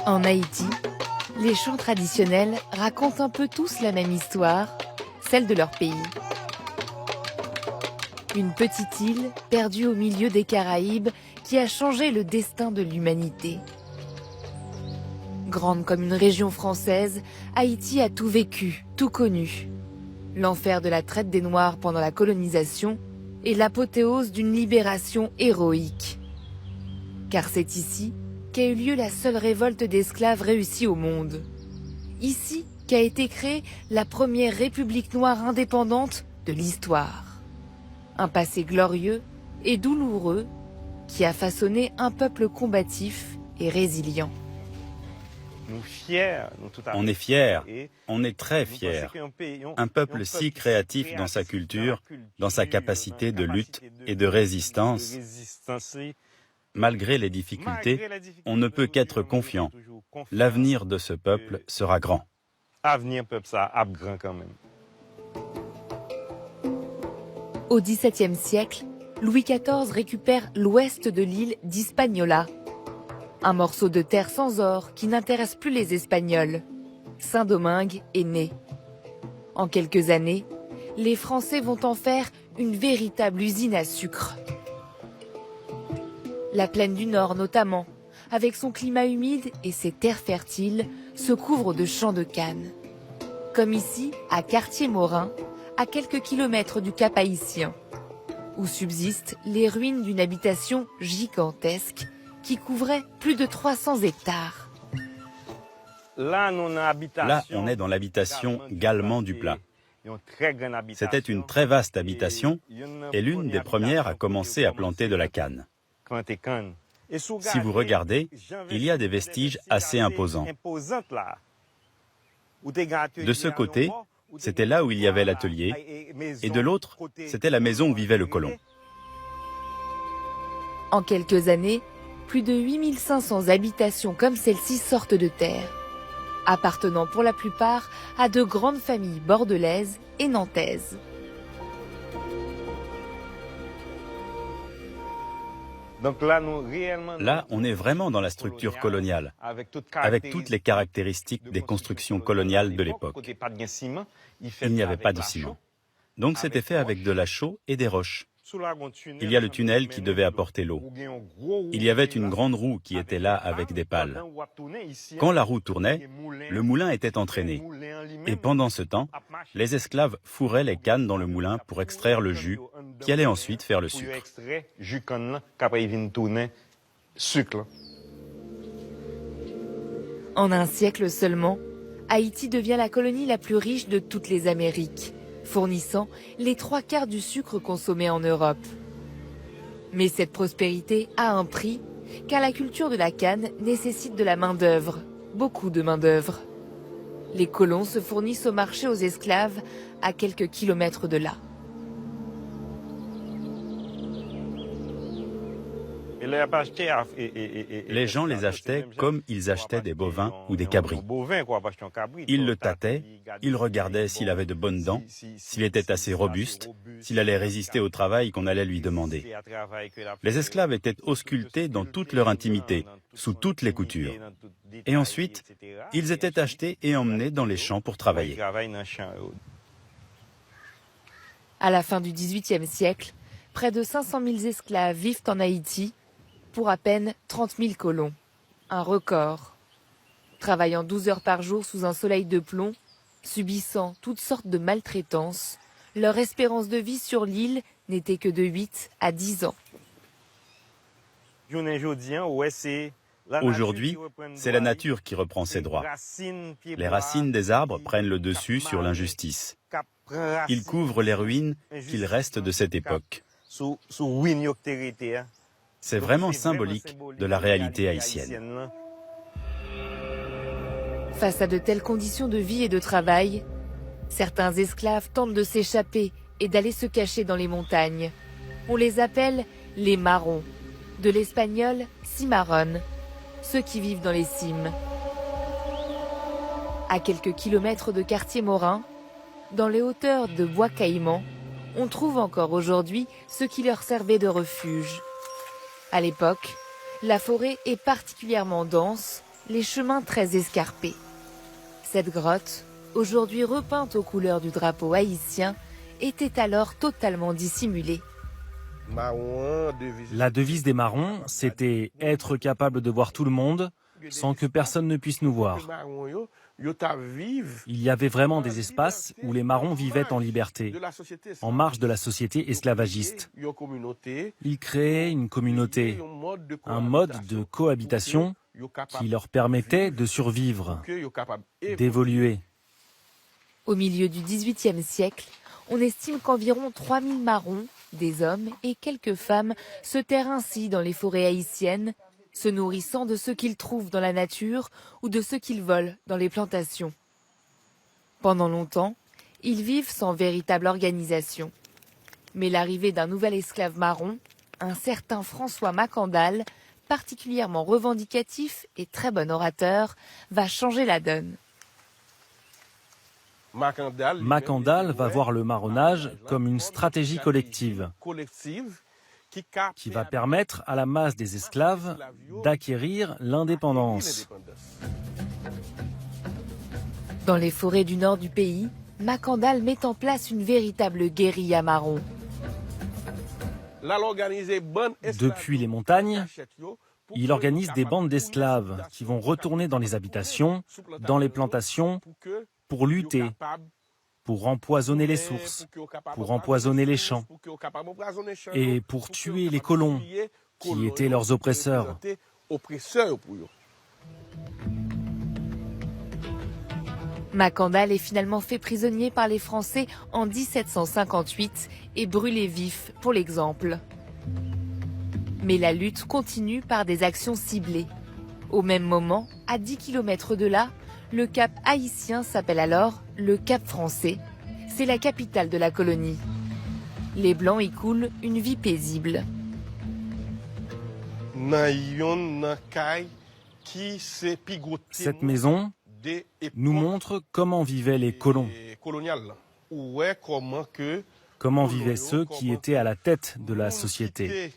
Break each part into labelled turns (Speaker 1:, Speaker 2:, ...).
Speaker 1: En Haïti, les chants traditionnels racontent un peu tous la même histoire, celle de leur pays. Une petite île perdue au milieu des Caraïbes qui a changé le destin de l'humanité. Grande comme une région française, Haïti a tout vécu, tout connu. L'enfer de la traite des Noirs pendant la colonisation et l'apothéose d'une libération héroïque. Car c'est ici qu'a eu lieu la seule révolte d'esclaves réussie au monde. Ici qu'a été créée la première république noire indépendante de l'histoire. Un passé glorieux et douloureux qui a façonné un peuple combatif et résilient.
Speaker 2: On est fiers, on est très fiers. Un peuple si créatif dans sa culture, dans sa capacité de lutte et de résistance. Malgré les difficultés, on ne peut qu'être confiant. L'avenir de ce peuple sera grand.
Speaker 1: Au XVIIe siècle, Louis XIV récupère l'ouest de l'île d'Hispaniola. Un morceau de terre sans or qui n'intéresse plus les Espagnols. Saint-Domingue est né. En quelques années, les Français vont en faire une véritable usine à sucre. La plaine du Nord notamment, avec son climat humide et ses terres fertiles, se couvre de champs de canne. Comme ici, à Cartier-Morin, à quelques kilomètres du Cap Haïtien, où subsistent les ruines d'une habitation gigantesque qui couvrait plus de 300 hectares.
Speaker 2: Là, on est dans l'habitation Gallement du Plat. C'était une très vaste habitation et l'une des premières à commencer à planter de la canne. Si vous regardez, il y a des vestiges assez imposants. De ce côté, c'était là où il y avait l'atelier, et de l'autre, c'était la maison où vivait le colon.
Speaker 1: En quelques années, plus de 8500 habitations comme celle-ci sortent de terre, appartenant pour la plupart à de grandes familles bordelaises et nantaises.
Speaker 2: Là, on est vraiment dans la structure coloniale, avec toutes les caractéristiques des constructions coloniales de l'époque. Il n'y avait pas de ciment. Donc c'était fait avec de la chaux et des roches. Il y a le tunnel qui devait apporter l'eau. Il y avait une grande roue qui était là avec des pales. Quand la roue tournait, le moulin était entraîné. Et pendant ce temps, les esclaves fourraient les cannes dans le moulin pour extraire le jus, qui allait ensuite faire le sucre.
Speaker 1: En un siècle seulement, Haïti devient la colonie la plus riche de toutes les Amériques, fournissant les 3/4 du sucre consommé en Europe. Mais cette prospérité a un prix, car la culture de la canne nécessite de la main-d'œuvre, beaucoup de main-d'œuvre. Les colons se fournissent au marché aux esclaves à quelques kilomètres de là.
Speaker 2: Les gens les achetaient comme ils achetaient des bovins ou des cabris. Ils le tâtaient, ils regardaient s'il avait de bonnes dents, s'il était assez robuste, s'il allait résister au travail qu'on allait lui demander. Les esclaves étaient auscultés dans toute leur intimité, sous toutes les coutures. Et ensuite, ils étaient achetés et emmenés dans les champs pour travailler.
Speaker 1: À la fin du XVIIIe siècle, près de 500 000 esclaves vivent en Haïti, pour à peine 30 000 colons. Un record. Travaillant 12 heures par jour sous un soleil de plomb, subissant toutes sortes de maltraitances, leur espérance de vie sur l'île n'était que de 8 à 10 ans.
Speaker 2: Aujourd'hui, c'est la nature qui reprend ses droits. Les racines des arbres prennent le dessus sur l'injustice. Ils couvrent les ruines qu'il reste de cette époque. C'est vraiment symbolique de la réalité haïtienne.
Speaker 1: Face à de telles conditions de vie et de travail, certains esclaves tentent de s'échapper et d'aller se cacher dans les montagnes. On les appelle les marrons, de l'espagnol cimarron, ceux qui vivent dans les cimes. À quelques kilomètres de Cartier-Morin, dans les hauteurs de Bois Caïman, on trouve encore aujourd'hui ce qui leur servait de refuge. À l'époque, la forêt est particulièrement dense les chemins très escarpés. Cette grotte, aujourd'hui repeinte aux couleurs du drapeau haïtien, était alors totalement dissimulée.
Speaker 3: La devise des Marrons, c'était être capable de voir tout le monde sans que personne ne puisse nous voir. Il y avait vraiment des espaces où les Marrons vivaient en liberté, en marge de la société esclavagiste. Ils créaient une communauté, un mode de cohabitation qui leur permettait de survivre, d'évoluer.
Speaker 1: Au milieu du XVIIIe siècle, on estime qu'environ 3000 Marrons, des hommes et quelques femmes, se terrent ainsi dans les forêts haïtiennes, se nourrissant de ce qu'ils trouvent dans la nature ou de ce qu'ils volent dans les plantations. Pendant longtemps, ils vivent sans véritable organisation. Mais l'arrivée d'un nouvel esclave marron, un certain François Macandal, particulièrement revendicatif et très bon orateur, va changer la donne.
Speaker 3: Macandal va voir le marronnage comme une stratégie collective qui va permettre à la masse des esclaves d'acquérir l'indépendance.
Speaker 1: Dans les forêts du nord du pays, Macandal met en place une véritable guérilla marron.
Speaker 3: Depuis les montagnes, il organise des bandes d'esclaves qui vont retourner dans les habitations, dans les plantations, pour lutter, pour empoisonner les sources, pour empoisonner les champs et pour tuer les colons qui étaient leurs oppresseurs.
Speaker 1: Macandal est finalement fait prisonnier par les Français en 1758 et brûlé vif pour l'exemple. Mais la lutte continue par des actions ciblées. Au même moment, à 10 km de là, le cap haïtien s'appelle alors le Cap français. C'est la capitale de la colonie. Les Blancs y coulent une vie paisible.
Speaker 3: Cette maison nous montre comment vivaient les colons, comment vivaient ceux qui étaient à la tête de la société.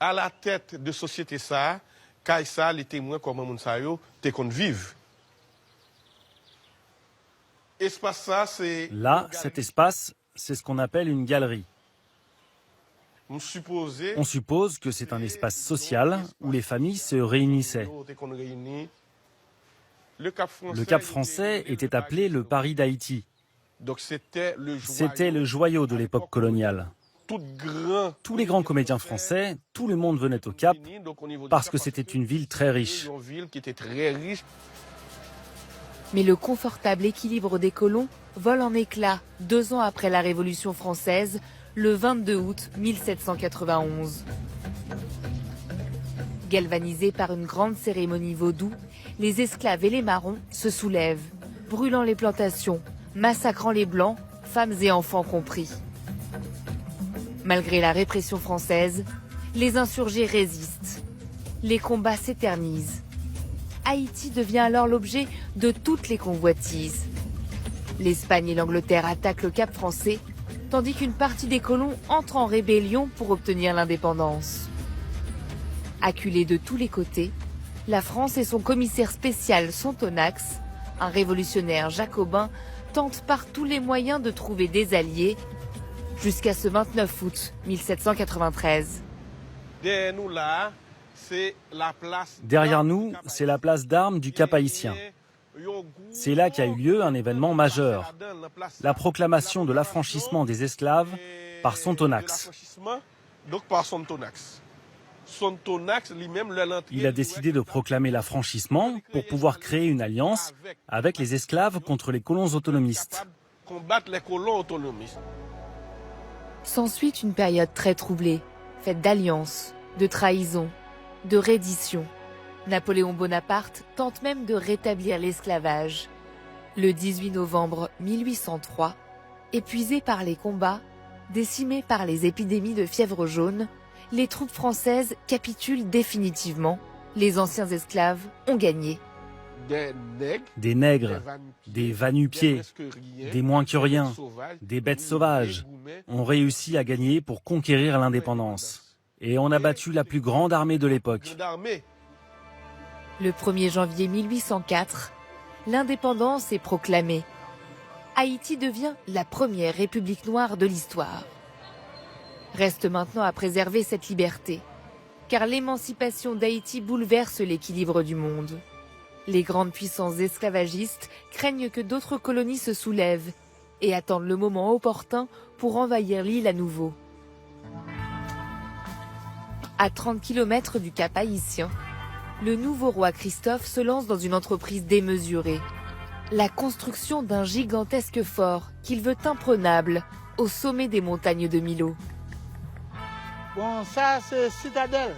Speaker 4: À la tête de société ça, ça les témoins comment moun sa yo te kon vive. Espace ça c'est
Speaker 3: là, cet espace, c'est ce qu'on appelle une galerie. On suppose que c'est un espace social où les familles se réunissaient. Le Cap français était appelé le Paris d'Haïti. C'était le joyau de l'époque coloniale. Tous les grands comédiens français, tout le monde venait au Cap parce que c'était une ville très riche.
Speaker 1: Mais le confortable équilibre des colons vole en éclats 2 ans après la Révolution française, le 22 août 1791. Galvanisés par une grande cérémonie vaudou, les esclaves et les marrons se soulèvent, brûlant les plantations, massacrant les blancs, femmes et enfants compris. Malgré la répression française, les insurgés résistent. Les combats s'éternisent. Haïti devient alors l'objet de toutes les convoitises. L'Espagne et l'Angleterre attaquent le Cap français, tandis qu'une partie des colons entre en rébellion pour obtenir l'indépendance. Acculés de tous les côtés, la France et son commissaire spécial Sontonax, un révolutionnaire jacobin, tentent par tous les moyens de trouver des alliés, jusqu'à ce 29 août 1793.
Speaker 3: Derrière nous, c'est la place d'armes du Cap haïtien. C'est là qu'a eu lieu un événement majeur, la proclamation de l'affranchissement des esclaves par Sontonax. Il a décidé de proclamer l'affranchissement pour pouvoir créer une alliance avec les esclaves contre les colons autonomistes.
Speaker 1: S'ensuit une période très troublée, faite d'alliances, de trahisons, de redditions. Napoléon Bonaparte tente même de rétablir l'esclavage. Le 18 novembre 1803, épuisés par les combats, décimés par les épidémies de fièvre jaune, les troupes françaises capitulent définitivement. Les anciens esclaves ont gagné.
Speaker 3: Des nègres, des va-nu-pieds, des moins que rien, des bêtes sauvages ont réussi à gagner pour conquérir l'indépendance. Et on a battu la plus grande armée de l'époque.
Speaker 1: Le 1er janvier 1804, l'indépendance est proclamée. Haïti devient la première république noire de l'histoire. Reste maintenant à préserver cette liberté, car l'émancipation d'Haïti bouleverse l'équilibre du monde. Les grandes puissances esclavagistes craignent que d'autres colonies se soulèvent et attendent le moment opportun pour envahir l'île à nouveau. À 30 km du Cap haïtien, le nouveau roi Christophe se lance dans une entreprise démesurée. La construction d'un gigantesque fort qu'il veut imprenable au sommet des montagnes de Milo.
Speaker 5: Bon, ça, c'est Citadelle.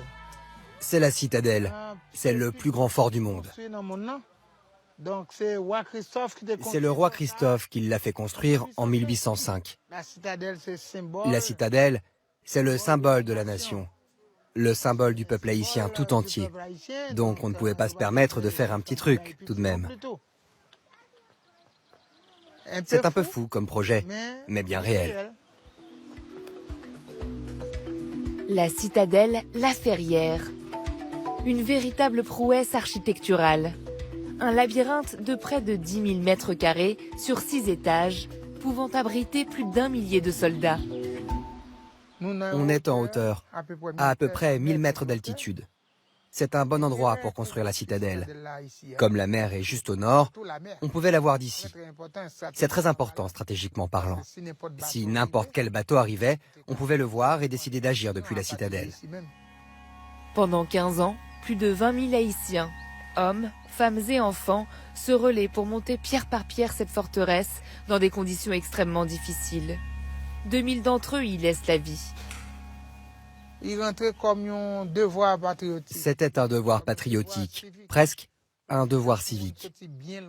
Speaker 6: C'est la citadelle. C'est le plus grand fort du monde.
Speaker 5: C'est
Speaker 6: le roi Christophe qui l'a fait construire en 1805.
Speaker 5: La citadelle,
Speaker 6: c'est le symbole de la nation, le symbole du peuple haïtien tout entier. Donc on ne pouvait pas se permettre de faire un petit truc, tout de même. C'est un peu fou comme projet, mais bien réel.
Speaker 1: La citadelle La Ferrière. Une véritable prouesse architecturale. Un labyrinthe de près de 10 000 mètres carrés sur 6 étages, pouvant abriter plus d'1 millier de soldats.
Speaker 6: On est en hauteur, à peu près 1000 mètres d'altitude. C'est un bon endroit pour construire la citadelle. Comme la mer est juste au nord, on pouvait la voir d'ici. C'est très important stratégiquement parlant. Si n'importe quel bateau arrivait, on pouvait le voir et décider d'agir depuis la citadelle.
Speaker 1: Pendant 15 ans, plus de 20 000 Haïtiens, hommes, femmes et enfants, se relaient pour monter pierre par pierre cette forteresse dans des conditions extrêmement difficiles. 2000 d'entre eux y laissent la vie.
Speaker 6: C'était un devoir patriotique, presque un devoir civique.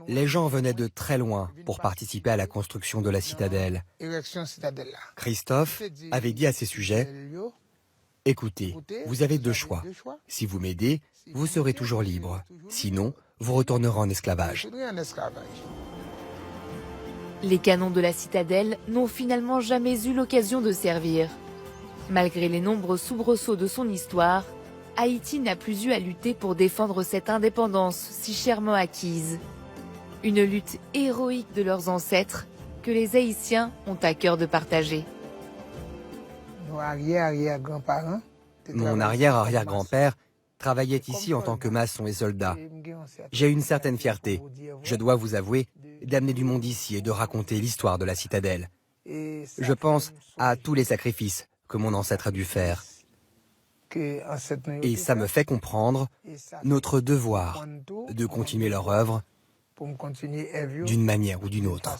Speaker 6: Les gens venaient de très loin pour participer à la construction de la citadelle. Christophe avait dit à ses sujets: « Écoutez, vous avez deux choix. Si vous m'aidez, vous serez toujours libre. Sinon, vous retournerez en esclavage. »
Speaker 1: Les canons de la citadelle n'ont finalement jamais eu l'occasion de servir. Malgré les nombreux soubresauts de son histoire, Haïti n'a plus eu à lutter pour défendre cette indépendance si chèrement acquise. Une lutte héroïque de leurs ancêtres que les Haïtiens ont à cœur de partager.
Speaker 6: Mon arrière-arrière-grand-père travaillait ici en tant que maçon et soldat. J'ai une certaine fierté, je dois vous avouer, d'amener du monde ici et de raconter l'histoire de la citadelle. Je pense à tous les sacrifices que mon ancêtre a dû faire. Et ça me fait comprendre notre devoir de continuer leur œuvre d'une manière ou d'une autre.